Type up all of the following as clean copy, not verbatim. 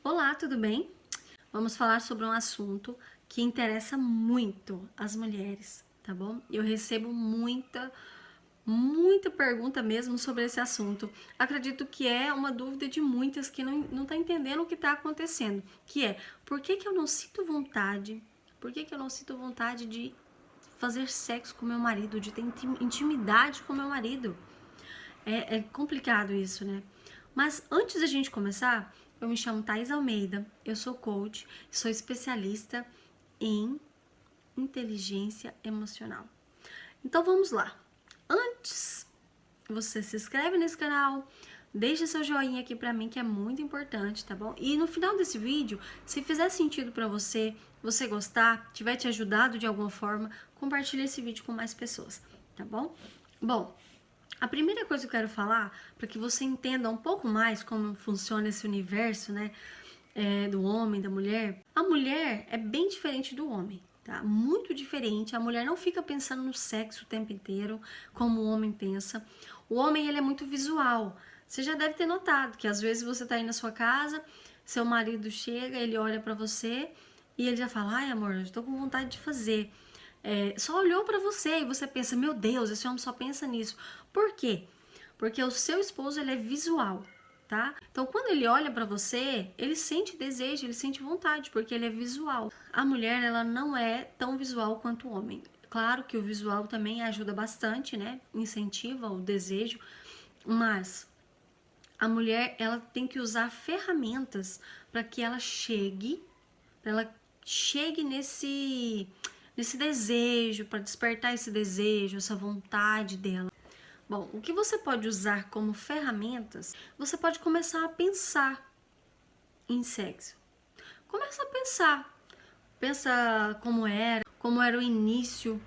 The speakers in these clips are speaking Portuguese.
Olá, tudo bem? Vamos falar sobre um assunto que interessa muito as mulheres, tá bom? Eu recebo muita pergunta mesmo sobre esse assunto. Acredito que é uma dúvida de muitas que não tá entendendo o que está acontecendo, que é, por que que eu não sinto vontade? Por que que eu não sinto vontade de fazer sexo com meu marido, de ter intimidade com meu marido? É complicado isso, né? Mas antes da gente começar, eu me chamo Thais Almeida, eu sou coach, sou especialista em inteligência emocional. Então vamos lá. Antes, você se inscreve nesse canal, deixa seu joinha aqui pra mim que é muito importante, tá bom? E no final desse vídeo, se fizer sentido pra você, você gostar, tiver te ajudado de alguma forma, compartilhe esse vídeo com mais pessoas, tá bom? Bom, a primeira coisa que eu quero falar, para que você entenda um pouco mais como funciona esse universo, né, do homem, da mulher. A mulher é bem diferente do homem, tá? Muito diferente. A mulher não fica pensando no sexo o tempo inteiro, como o homem pensa. O homem, ele é muito visual. Você já deve ter notado que às vezes você tá aí na sua casa, seu marido chega, ele olha para você e ele já fala, ai amor, eu tô com vontade de fazer. Só olhou para você e você pensa, meu Deus, esse homem só pensa nisso. Por quê? Porque o seu esposo, ele é visual, tá? Então, quando ele olha para você, ele sente desejo, ele sente vontade, porque ele é visual. A mulher, ela não é tão visual quanto o homem. Claro que o visual também ajuda bastante, né? Incentiva o desejo, mas a mulher, ela tem que usar ferramentas para que ela chegue nesse desejo, para despertar esse desejo, essa vontade dela. Bom, o que você pode usar como ferramentas, você pode começar a pensar em sexo. Começa a pensar. Pensa como era o início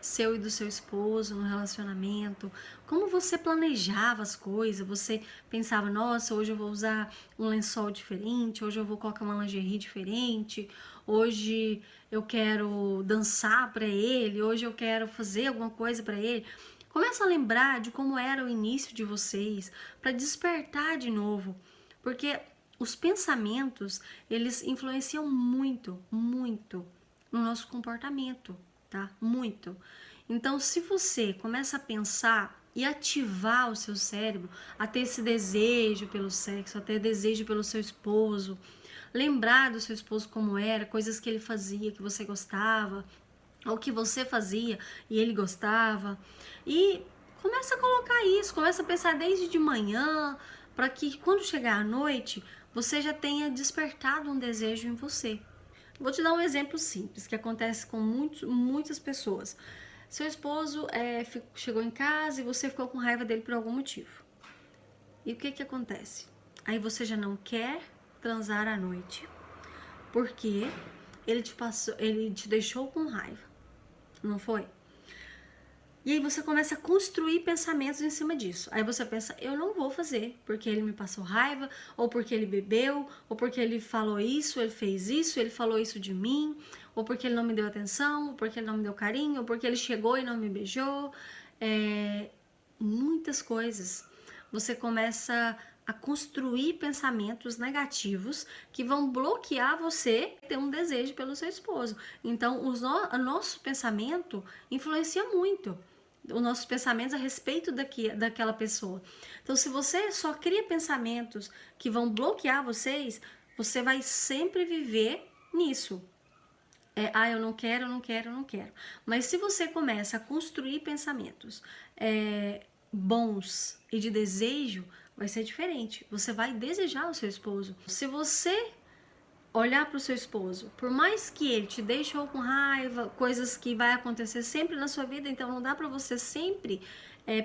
seu e do seu esposo no relacionamento, como você planejava as coisas, você pensava, nossa, hoje eu vou usar um lençol diferente, hoje eu vou colocar uma lingerie diferente, hoje eu quero dançar para ele, hoje eu quero fazer alguma coisa para ele. Começa a lembrar de como era o início de vocês, para despertar de novo, porque os pensamentos, eles influenciam muito no nosso comportamento, tá? Muito. Então, se você começa a pensar e ativar o seu cérebro, a ter esse desejo pelo sexo, a ter desejo pelo seu esposo, lembrar do seu esposo como era, coisas que ele fazia que você gostava, ou que você fazia e ele gostava, e começa a colocar isso, começa a pensar desde de manhã, para que quando chegar à noite, você já tenha despertado um desejo em você. Vou te dar um exemplo simples que acontece com muitas pessoas. Seu esposo chegou em casa e você ficou com raiva dele por algum motivo. E o que que acontece? Aí você já não quer transar à noite porque ele te deixou com raiva, não foi? E aí você começa a construir pensamentos em cima disso. Aí você pensa, eu não vou fazer, porque ele me passou raiva, ou porque ele bebeu, ou porque ele falou isso, ele fez isso, ele falou isso de mim, ou porque ele não me deu atenção, ou porque ele não me deu carinho, ou porque ele chegou e não me beijou. Muitas coisas. Você começa a construir pensamentos negativos que vão bloquear você ter um desejo pelo seu esposo. Então, o nosso pensamento influencia muito os nossos pensamentos a respeito daquela pessoa. Então, se você só cria pensamentos que vão bloquear vocês, você vai sempre viver nisso. Eu não quero, eu não quero, eu não quero. Mas se você começa a construir pensamentos bons e de desejo, vai ser diferente. Você vai desejar o seu esposo. Se você olhar para o seu esposo, por mais que ele te deixou com raiva, coisas que vai acontecer sempre na sua vida, então não dá para você sempre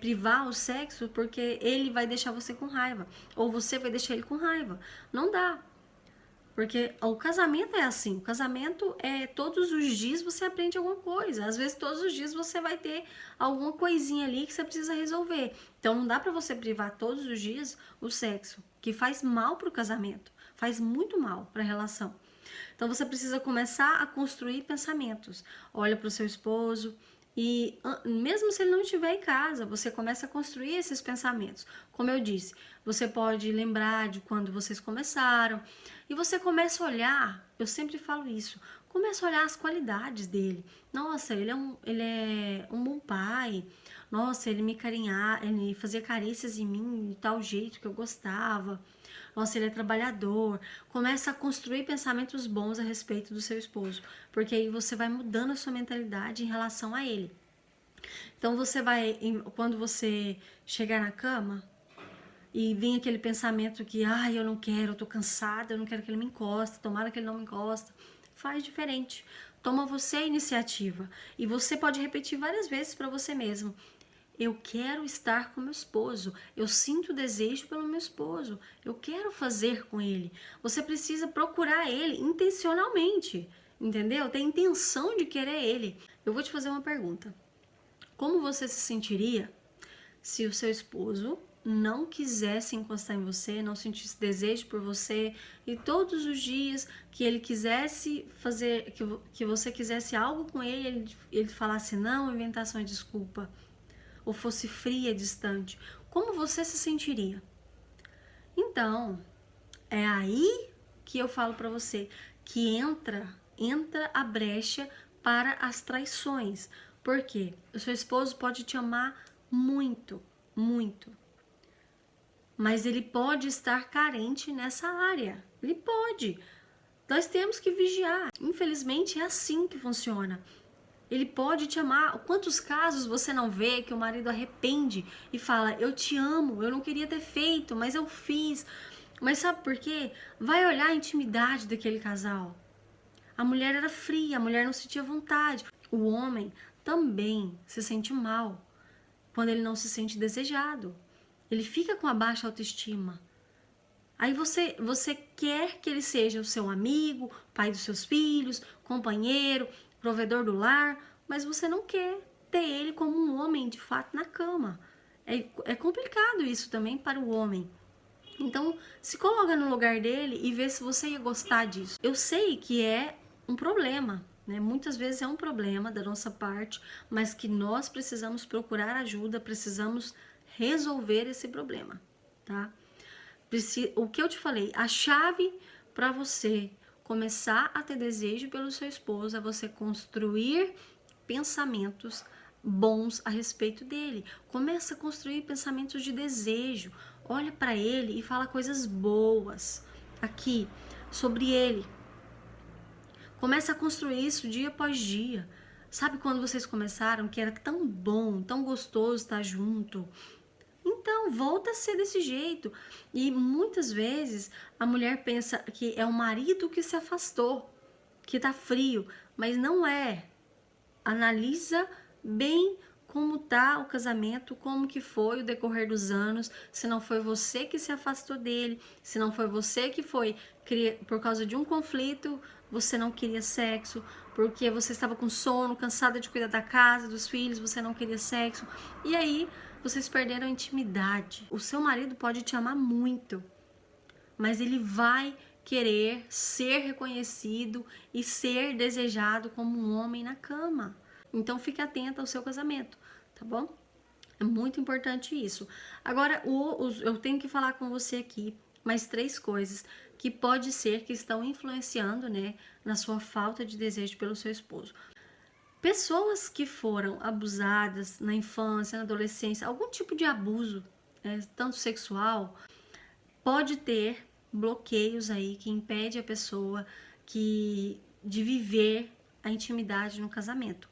privar o sexo porque ele vai deixar você com raiva, ou você vai deixar ele com raiva. Não dá. Porque o casamento é assim, o casamento é todos os dias você aprende alguma coisa, às vezes todos os dias você vai ter alguma coisinha ali que você precisa resolver. Então não dá para você privar todos os dias o sexo, que faz mal pro casamento, faz muito mal para a relação. Então você precisa começar a construir pensamentos. Olha pro seu esposo, E mesmo se ele não estiver em casa, você começa a construir esses pensamentos. Como eu disse, você pode lembrar de quando vocês começaram e você começa a olhar, eu sempre falo isso, começa a olhar as qualidades dele. Nossa, ele é um bom pai. Nossa, ele me carinhava, ele fazia carícias em mim de tal jeito que eu gostava. Nossa, ele é trabalhador. Começa a construir pensamentos bons a respeito do seu esposo, porque aí você vai mudando a sua mentalidade em relação a ele. Então você vai, quando você chegar na cama e vir aquele pensamento que, eu não quero, eu tô cansada, eu não quero que ele me encoste, tomara que ele não me encoste, faz diferente. Toma você a iniciativa e você pode repetir várias vezes para você mesmo. Eu quero estar com meu esposo. Eu sinto desejo pelo meu esposo. Eu quero fazer com ele. Você precisa procurar ele intencionalmente, entendeu? Tem intenção de querer ele. Eu vou te fazer uma pergunta. Como você se sentiria se o seu esposo não quisesse encostar em você, não sentisse desejo por você e todos os dias que ele quisesse fazer, que você quisesse algo com ele falasse não, inventasse uma desculpa, ou fosse fria, distante, como você se sentiria? Então, é aí que eu falo para você que entra a brecha para as traições. Por quê? O seu esposo pode te amar muito, muito, mas ele pode estar carente nessa área. Ele pode. Nós temos que vigiar. Infelizmente é assim que funciona. Ele pode te amar. Quantos casos você não vê que o marido arrepende e fala, eu te amo, eu não queria ter feito, mas eu fiz. Mas sabe por quê? Vai olhar a intimidade daquele casal. A mulher era fria, a mulher não sentia vontade. O homem também se sente mal quando ele não se sente desejado. Ele fica com a baixa autoestima. Aí você quer que ele seja o seu amigo, pai dos seus filhos, companheiro, provedor do lar, mas você não quer ter ele como um homem de fato na cama. É complicado isso também para o homem. Então, se coloca no lugar dele e vê se você ia gostar disso. Eu sei que é um problema, né? Muitas vezes é um problema da nossa parte, mas que nós precisamos procurar ajuda, precisamos resolver esse problema, tá? O que eu te falei, a chave para você começar a ter desejo pelo seu esposo é você construir pensamentos bons a respeito dele. Começa a construir pensamentos de desejo. Olha para ele e fala coisas boas aqui sobre ele. Começa a construir isso dia após dia. Sabe quando vocês começaram que era tão bom, tão gostoso estar junto? Então, volta a ser desse jeito. E muitas vezes a mulher pensa que é o marido que se afastou, que tá frio, mas não é. Analisa bem como tá o casamento, como que foi o decorrer dos anos, se não foi você que se afastou dele, se não foi você que foi por causa de um conflito, você não queria sexo, porque você estava com sono, cansada de cuidar da casa, dos filhos, você não queria sexo. E aí vocês perderam a intimidade. O seu marido pode te amar muito, mas ele vai querer ser reconhecido e ser desejado como um homem na cama. Então fique atenta ao seu casamento, tá bom? É muito importante isso. Agora, eu tenho que falar com você aqui mais 3 coisas que pode ser que estão influenciando, né, na sua falta de desejo pelo seu esposo. Pessoas que foram abusadas na infância, na adolescência, algum tipo de abuso, né, tanto sexual, pode ter bloqueios aí que impede a pessoa de viver a intimidade no casamento.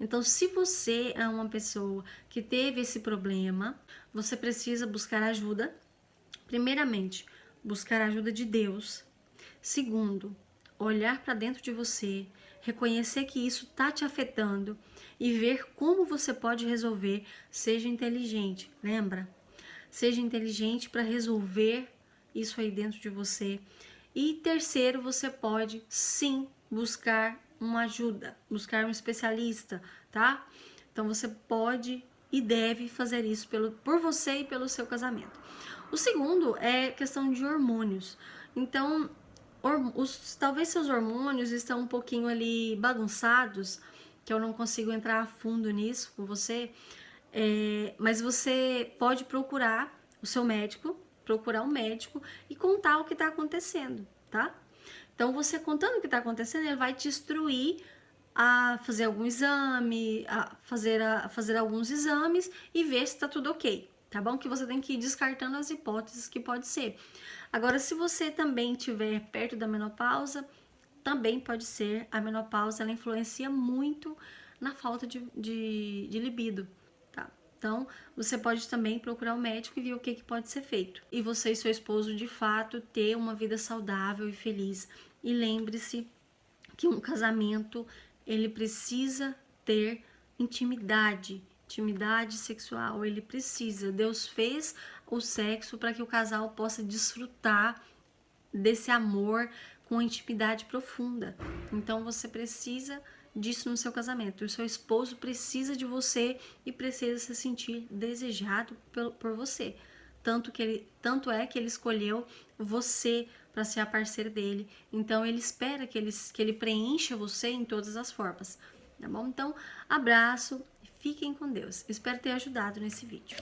Então, se você é uma pessoa que teve esse problema, você precisa buscar ajuda. Primeiramente, buscar a ajuda de Deus. Segundo, olhar para dentro de você, reconhecer que isso está te afetando e ver como você pode resolver. Seja inteligente, lembra? Seja inteligente para resolver isso aí dentro de você. E terceiro, você pode sim buscar uma ajuda, buscar um especialista, tá? Então você pode e deve fazer isso por você e pelo seu casamento. O segundo é questão de hormônios. Então, talvez seus hormônios estão um pouquinho ali bagunçados que eu não consigo entrar a fundo nisso com você, mas você pode procurar o seu médico, procurar um médico e contar o que está acontecendo, tá? Então, você contando o que está acontecendo, ele vai te instruir a fazer algum exame, a fazer alguns exames e ver se está tudo ok, tá bom? Que você tem que ir descartando as hipóteses que pode ser. Agora, se você também estiver perto da menopausa, também pode ser. A menopausa, ela influencia muito na falta de libido, tá? Então, você pode também procurar um médico e ver o que pode ser feito. E você e seu esposo, de fato, ter uma vida saudável e feliz. E lembre-se que um casamento, ele precisa ter intimidade sexual, ele precisa. Deus fez o sexo para que o casal possa desfrutar desse amor com intimidade profunda. Então você precisa disso no seu casamento. O seu esposo precisa de você e precisa se sentir desejado por você. Tanto é que ele escolheu você para ser a parceira dele. Então ele espera que ele preencha você em todas as formas. Tá bom? Então, abraço e fiquem com Deus. Espero ter ajudado nesse vídeo.